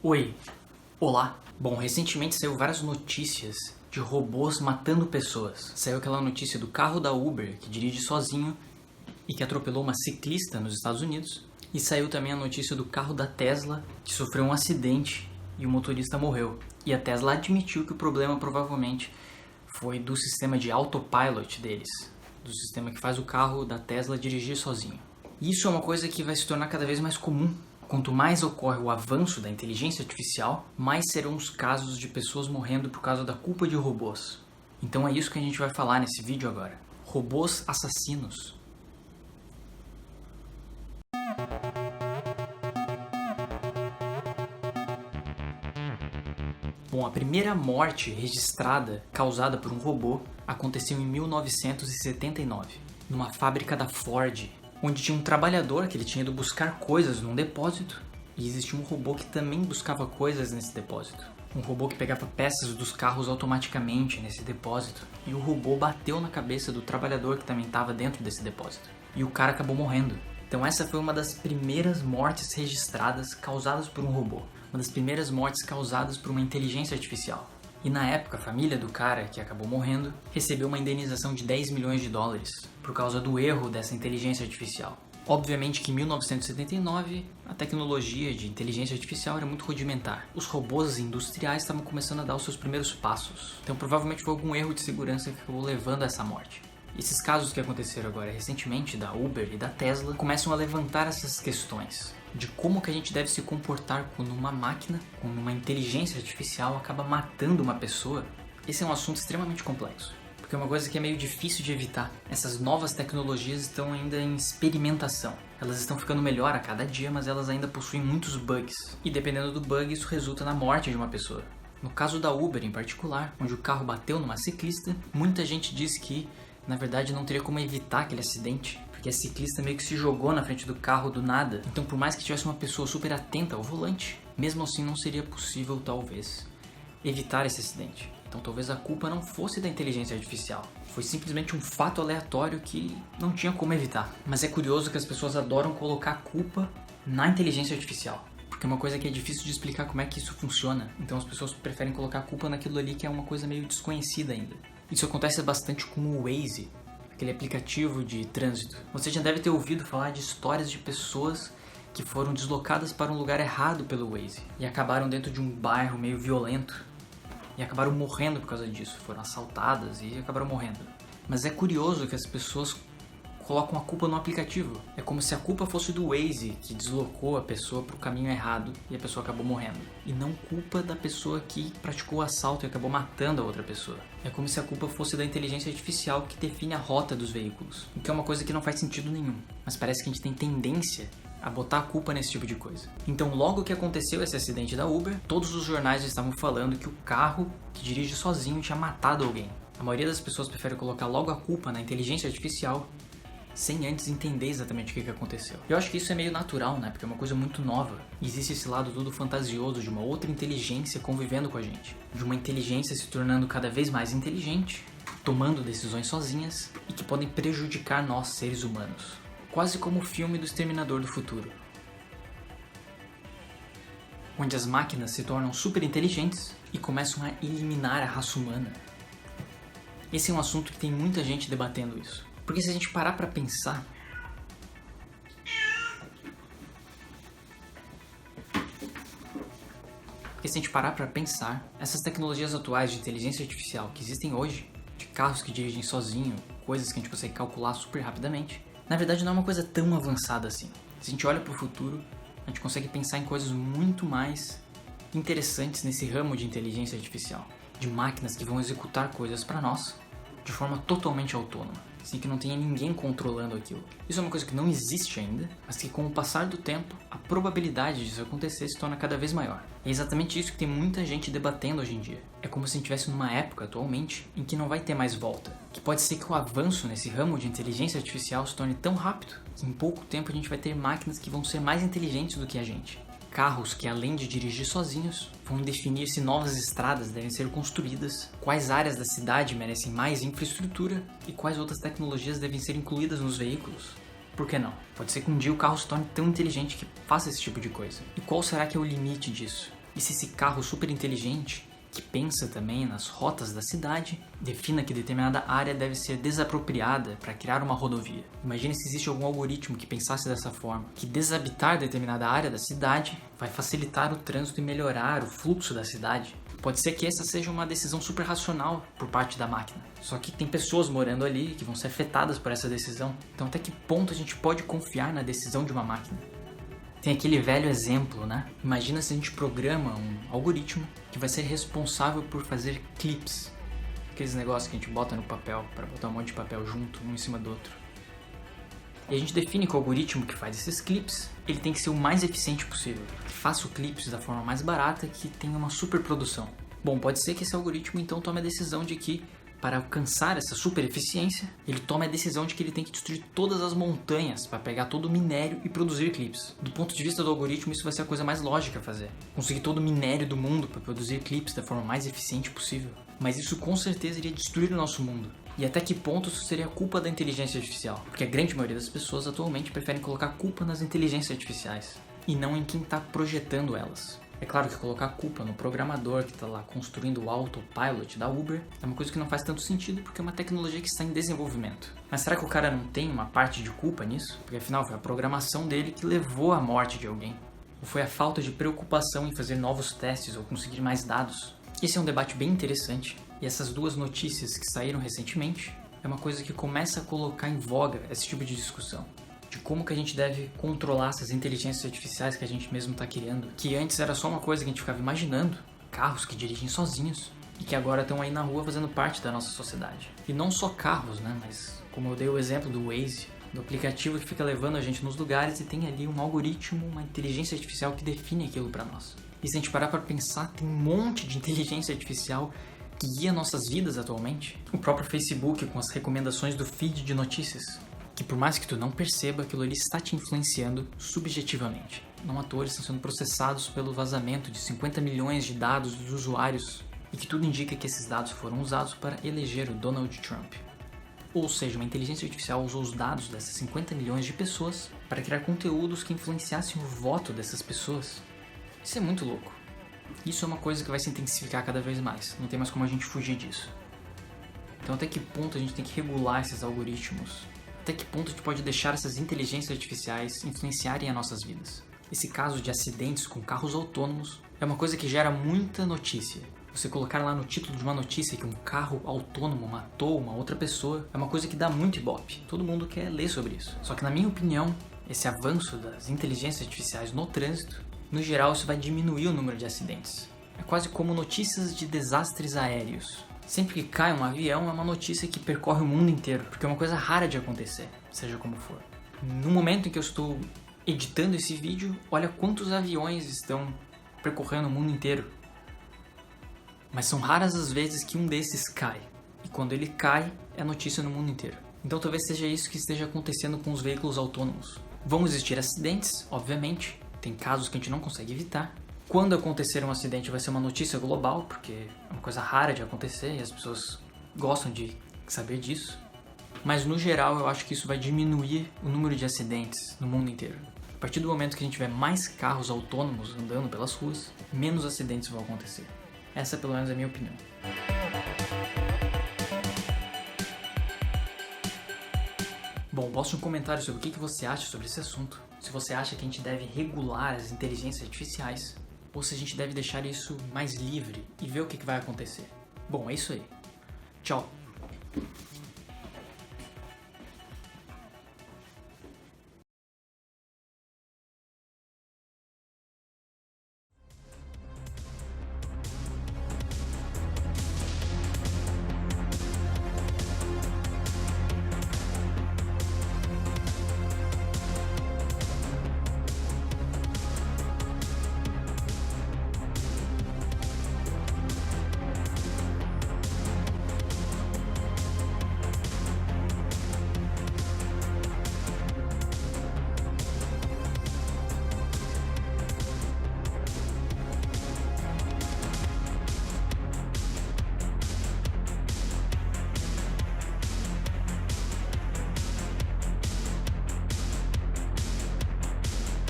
Oi, olá. Bom, recentemente saiu várias notícias de robôs matando pessoas. Saiu aquela notícia do carro da Uber que dirige sozinho e que atropelou uma ciclista nos Estados Unidos. E saiu também a notícia do carro da Tesla que sofreu um acidente e o motorista morreu. E a Tesla admitiu que o problema provavelmente foi do sistema de autopilot deles, do sistema que faz o carro da Tesla dirigir sozinho. E isso é uma coisa que vai se tornar cada vez mais comum. Quanto mais ocorre o avanço da inteligência artificial, mais serão os casos de pessoas morrendo por causa da culpa de robôs. Então é isso que a gente vai falar nesse vídeo agora. Robôs assassinos. Bom, a primeira morte registrada causada por um robô aconteceu em 1979, numa fábrica da Ford, onde tinha um trabalhador que ele tinha ido buscar coisas num depósito e existia um robô que também buscava coisas nesse depósito. Um robô que pegava peças dos carros automaticamente nesse depósito e o robô bateu na cabeça do trabalhador que também estava dentro desse depósito e o cara acabou morrendo. Então essa foi uma das primeiras mortes registradas causadas por um robô, uma das primeiras mortes causadas por uma inteligência artificial. E na época, a família do cara que acabou morrendo recebeu uma indenização de 10 milhões de dólares por causa do erro dessa inteligência artificial. Obviamente que em 1979 a tecnologia de inteligência artificial era muito rudimentar. Os robôs industriais estavam começando a dar os seus primeiros passos. Então provavelmente foi algum erro de segurança que acabou levando a essa morte. Esses casos que aconteceram agora recentemente da Uber e da Tesla começam a levantar essas questões de como que a gente deve se comportar quando uma máquina, quando uma inteligência artificial acaba matando uma pessoa. Esse é um assunto extremamente complexo, porque é uma coisa que é meio difícil de evitar. Essas novas tecnologias estão ainda em experimentação. Elas estão ficando melhor a cada dia, mas elas ainda possuem muitos bugs. E dependendo do bug, isso resulta na morte de uma pessoa. No caso da Uber em particular, onde o carro bateu numa ciclista, muita gente diz que na verdade não teria como evitar aquele acidente, porque a ciclista meio que se jogou na frente do carro do nada. Então por mais que tivesse uma pessoa super atenta ao volante, mesmo assim não seria possível talvez evitar esse acidente. Então talvez a culpa não fosse da inteligência artificial, foi simplesmente um fato aleatório que não tinha como evitar. Mas é curioso que as pessoas adoram colocar a culpa na inteligência artificial, porque é uma coisa que é difícil de explicar como é que isso funciona. Então as pessoas preferem colocar a culpa naquilo ali que é uma coisa meio desconhecida ainda. Isso acontece bastante com o Waze, aquele aplicativo de trânsito. Você já deve ter ouvido falar de histórias de pessoas que foram deslocadas para um lugar errado pelo Waze e acabaram dentro de um bairro meio violento e acabaram morrendo por causa disso. Foram assaltadas e acabaram morrendo. Mas é curioso que as pessoas colocam a culpa no aplicativo. É como se a culpa fosse do Waze, que deslocou a pessoa para o caminho errado e a pessoa acabou morrendo. E não culpa da pessoa que praticou o assalto e acabou matando a outra pessoa. É como se a culpa fosse da inteligência artificial que define a rota dos veículos. O que é uma coisa que não faz sentido nenhum. Mas parece que a gente tem tendência a botar a culpa nesse tipo de coisa. Então logo que aconteceu esse acidente da Uber, todos os jornais estavam falando que o carro que dirige sozinho tinha matado alguém. A maioria das pessoas prefere colocar logo a culpa na inteligência artificial sem antes entender exatamente o que aconteceu. Eu acho que isso é meio natural, né? Porque é uma coisa muito nova. Existe esse lado todo fantasioso de uma outra inteligência convivendo com a gente. De uma inteligência se tornando cada vez mais inteligente, tomando decisões sozinhas e que podem prejudicar nós, seres humanos. Quase como o filme do Exterminador do Futuro, onde as máquinas se tornam super inteligentes e começam a eliminar a raça humana. Esse é um assunto que tem muita gente debatendo isso. Porque se a gente parar pra pensar, essas tecnologias atuais de inteligência artificial que existem hoje, de carros que dirigem sozinho, coisas que a gente consegue calcular super rapidamente, na verdade não é uma coisa tão avançada assim. Se a gente olha pro futuro, a gente consegue pensar em coisas muito mais interessantes nesse ramo de inteligência artificial, de máquinas que vão executar coisas pra nós de forma totalmente autônoma, sem que não tenha ninguém controlando aquilo. Isso é uma coisa que não existe ainda, mas que com o passar do tempo, a probabilidade disso acontecer se torna cada vez maior. E é exatamente isso que tem muita gente debatendo hoje em dia. É como se a gente estivesse numa época, atualmente, em que não vai ter mais volta. Que pode ser que o avanço nesse ramo de inteligência artificial se torne tão rápido, que em pouco tempo a gente vai ter máquinas que vão ser mais inteligentes do que a gente. Carros que, além de dirigir sozinhos, vão definir se novas estradas devem ser construídas, quais áreas da cidade merecem mais infraestrutura e quais outras tecnologias devem ser incluídas nos veículos. Por que não? Pode ser que um dia o carro se torne tão inteligente que faça esse tipo de coisa. E qual será que é o limite disso? E se esse carro super inteligente, que pensa também nas rotas da cidade, defina que determinada área deve ser desapropriada para criar uma rodovia. Imagine se existe algum algoritmo que pensasse dessa forma, que desabitar determinada área da cidade vai facilitar o trânsito e melhorar o fluxo da cidade. Pode ser que essa seja uma decisão super racional por parte da máquina. Só que tem pessoas morando ali que vão ser afetadas por essa decisão. Então até que ponto a gente pode confiar na decisão de uma máquina? Tem aquele velho exemplo, né? Imagina se a gente programa um algoritmo que vai ser responsável por fazer clips. Aqueles negócios que a gente bota no papel, para botar um monte de papel junto, um em cima do outro. E a gente define que o algoritmo que faz esses clips, ele tem que ser o mais eficiente possível. Que faça os clips da forma mais barata, que tenha uma super produção. Bom, pode ser que esse algoritmo então tome a decisão de que, para alcançar essa super eficiência, ele toma a decisão de que ele tem que destruir todas as montanhas para pegar todo o minério e produzir clips. Do ponto de vista do algoritmo, isso vai ser a coisa mais lógica a fazer. Conseguir todo o minério do mundo para produzir clips da forma mais eficiente possível. Mas isso com certeza iria destruir o nosso mundo. E até que ponto isso seria culpa da inteligência artificial? Porque a grande maioria das pessoas atualmente preferem colocar culpa nas inteligências artificiais e não em quem está projetando elas. É claro que colocar a culpa no programador que está lá construindo o autopilot da Uber é uma coisa que não faz tanto sentido porque é uma tecnologia que está em desenvolvimento. Mas será que o cara não tem uma parte de culpa nisso? Porque afinal foi a programação dele que levou à morte de alguém. Ou foi a falta de preocupação em fazer novos testes ou conseguir mais dados? Esse é um debate bem interessante e essas duas notícias que saíram recentemente é uma coisa que começa a colocar em voga esse tipo de discussão. De como que a gente deve controlar essas inteligências artificiais que a gente mesmo está criando, que antes era só uma coisa que a gente ficava imaginando, carros que dirigem sozinhos, e que agora estão aí na rua fazendo parte da nossa sociedade. E não só carros, né, mas como eu dei o exemplo do Waze, do aplicativo que fica levando a gente nos lugares e tem ali um algoritmo, uma inteligência artificial que define aquilo para nós. E se a gente parar para pensar, tem um monte de inteligência artificial que guia nossas vidas atualmente. O próprio Facebook com as recomendações do feed de notícias. Que por mais que tu não perceba, aquilo ali está te influenciando subjetivamente. Não à toa eles estão sendo processados pelo vazamento de 50 milhões de dados dos usuários e que tudo indica que esses dados foram usados para eleger o Donald Trump. Ou seja, uma inteligência artificial usou os dados dessas 50 milhões de pessoas para criar conteúdos que influenciassem o voto dessas pessoas. Isso é muito louco. Isso é uma coisa que vai se intensificar cada vez mais. Não tem mais como a gente fugir disso. Então até que ponto a gente tem que regular esses algoritmos? Até que ponto a gente pode deixar essas inteligências artificiais influenciarem as nossas vidas? Esse caso de acidentes com carros autônomos é uma coisa que gera muita notícia. Você colocar lá no título de uma notícia que um carro autônomo matou uma outra pessoa é uma coisa que dá muito ibope. Todo mundo quer ler sobre isso. Só que na minha opinião, esse avanço das inteligências artificiais no trânsito, no geral isso vai diminuir o número de acidentes. É quase como notícias de desastres aéreos. Sempre que cai um avião é uma notícia que percorre o mundo inteiro, porque é uma coisa rara de acontecer, seja como for. No momento em que eu estou editando esse vídeo, olha quantos aviões estão percorrendo o mundo inteiro. Mas são raras as vezes que um desses cai. E quando ele cai, é notícia no mundo inteiro. Então talvez seja isso que esteja acontecendo com os veículos autônomos. Vão existir acidentes, obviamente, tem casos que a gente não consegue evitar. Quando acontecer um acidente vai ser uma notícia global, porque é uma coisa rara de acontecer e as pessoas gostam de saber disso. Mas no geral eu acho que isso vai diminuir o número de acidentes no mundo inteiro. A partir do momento que a gente tiver mais carros autônomos andando pelas ruas, menos acidentes vão acontecer. Essa pelo menos é a minha opinião. Bom, poste um comentário sobre o que você acha sobre esse assunto. Se você acha que a gente deve regular as inteligências artificiais, ou se a gente deve deixar isso mais livre e ver o que vai acontecer. Bom, é isso aí. Tchau!